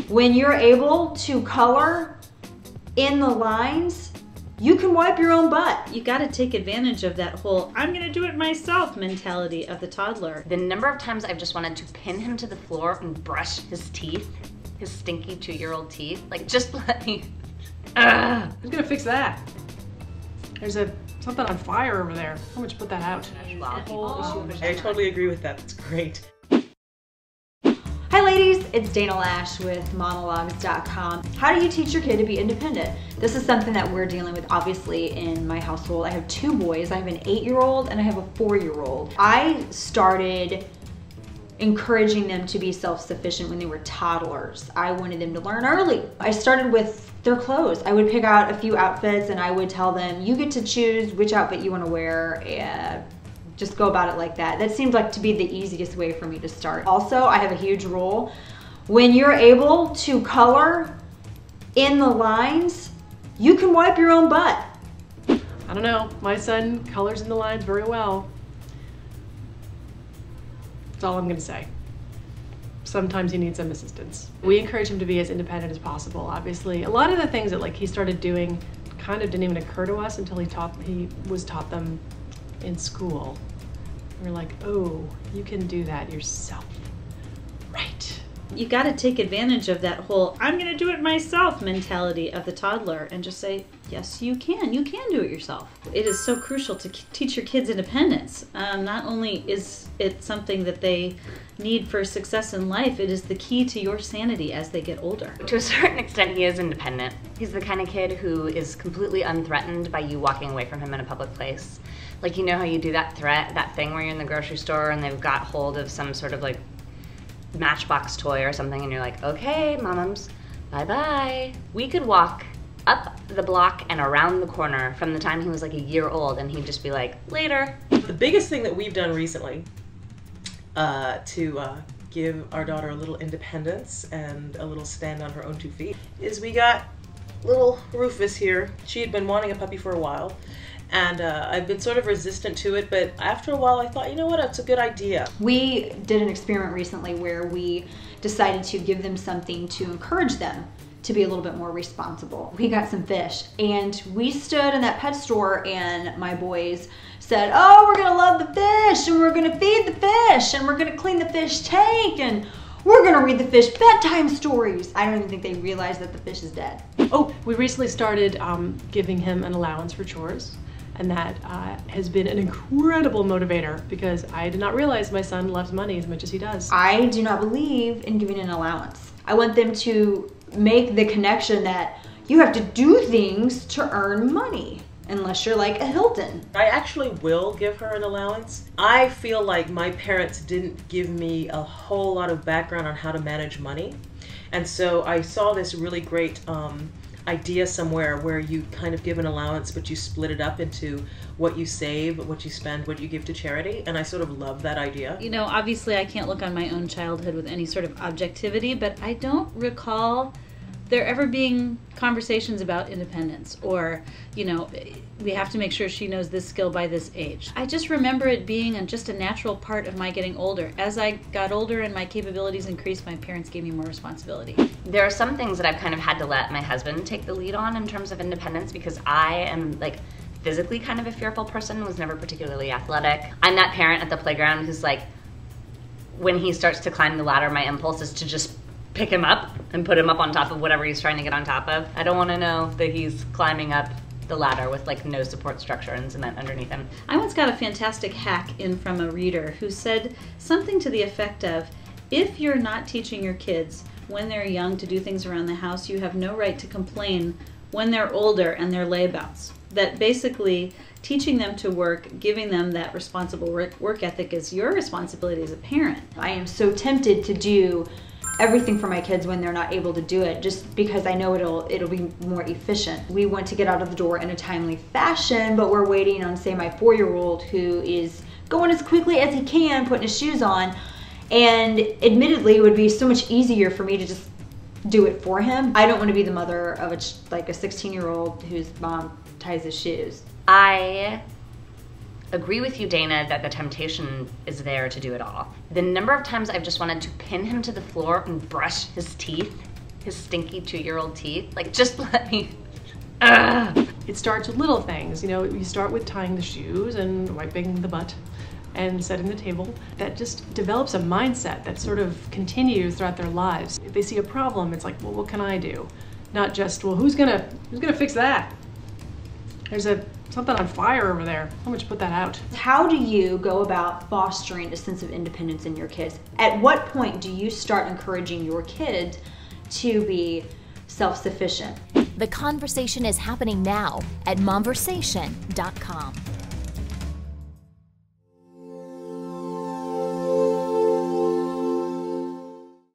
When you're able to color in the lines, you can wipe your own butt. You gotta take advantage of that whole, I'm gonna do it myself mentality of the toddler. The number of times I've just wanted to pin him to the floor and brush his teeth, his stinky 2-year-old teeth. Like, just let me. Who's gonna fix that? There's something on fire over there. How much put that out? I totally agree with that. That's great. Hi ladies, it's Dana Lash with monologues.com. How do you teach your kid to be independent? This is something that we're dealing with obviously in my household. I have 2 boys. I have an 8-year-old and I have a 4-year-old. I started encouraging them to be self-sufficient when they were toddlers. I wanted them to learn early. I started with their clothes. I would pick out a few outfits and I would tell them, you get to choose which outfit you want to wear, and just go about it like that. That seemed like to be the easiest way for me to start. Also, I have a huge rule. When you're able to color in the lines, you can wipe your own butt. I don't know. My son colors in the lines very well. That's all I'm gonna say. Sometimes he needs some assistance. We encourage him to be as independent as possible, obviously. A lot of the things that he started doing kind of didn't even occur to us until he was taught them in school. We're like, oh, you can do that yourself. Right. You gotta take advantage of that whole, I'm gonna do it myself mentality of the toddler and just say, yes, you can do it yourself. It is so crucial to teach your kids independence. Not only is it something that they need for success in life, it is the key to your sanity as they get older. To a certain extent, he is independent. He's the kind of kid who is completely unthreatened by you walking away from him in a public place. Like, you know how you do that thing where you're in the grocery store and they've got hold of some sort of Matchbox toy or something and you're like, okay, momums, bye-bye. We could walk up the block and around the corner from the time he was a year old and he'd just be like, later. The biggest thing that we've done recently to give our daughter a little independence and a little stand on her own 2 feet is we got little Rufus here. She had been wanting a puppy for a while. And I've been sort of resistant to it, but after a while I thought, you know what, it's a good idea. We did an experiment recently where we decided to give them something to encourage them to be a little bit more responsible. We got some fish and we stood in that pet store and my boys said, oh, we're gonna love the fish and we're gonna feed the fish and we're gonna clean the fish tank and we're gonna read the fish bedtime stories. I don't even think they realize that the fish is dead. Oh, we recently started giving him an allowance for chores. And that has been an incredible motivator because I did not realize my son loves money as much as he does. I do not believe in giving an allowance. I want them to make the connection that you have to do things to earn money, unless you're like a Hilton. I actually will give her an allowance. I feel like my parents didn't give me a whole lot of background on how to manage money. And so I saw this really great idea somewhere where you kind of give an allowance but you split it up into what you save, what you spend, what you give to charity, and I sort of love that idea. You know, obviously I can't look on my own childhood with any sort of objectivity, but I don't recall there ever being conversations about independence or, you know, we have to make sure she knows this skill by this age. I just remember it being just a natural part of my getting older. As I got older and my capabilities increased, my parents gave me more responsibility. There are some things that I've kind of had to let my husband take the lead on in terms of independence because I am physically kind of a fearful person, was never particularly athletic. I'm that parent at the playground who's when he starts to climb the ladder, my impulse is to just pick him up and put him up on top of whatever he's trying to get on top of. I don't want to know that he's climbing up the ladder with no support structure and cement underneath him. I once got a fantastic hack in from a reader who said something to the effect of, if you're not teaching your kids when they're young to do things around the house, you have no right to complain when they're older and they're layabouts. That basically teaching them to work, giving them that responsible work ethic is your responsibility as a parent. I am so tempted to do everything for my kids when they're not able to do it, just because I know it'll be more efficient. We want to get out of the door in a timely fashion, but we're waiting on, say, my 4-year-old who is going as quickly as he can, putting his shoes on, and admittedly it would be so much easier for me to just do it for him. I don't want to be the mother of a 16-year-old whose mom ties his shoes. I agree with you, Dana, that the temptation is there to do it all. The number of times I've just wanted to pin him to the floor and brush his teeth, his stinky 2-year-old teeth. Like, just let me. It starts with little things. You know, you start with tying the shoes and wiping the butt and setting the table. That just develops a mindset that sort of continues throughout their lives. If they see a problem, it's like, well, what can I do? Not just, well, who's gonna fix that? There's something on fire over there. How much put that out? How do you go about fostering a sense of independence in your kids? At what point do you start encouraging your kids to be self-sufficient? The conversation is happening now at Momversation.com.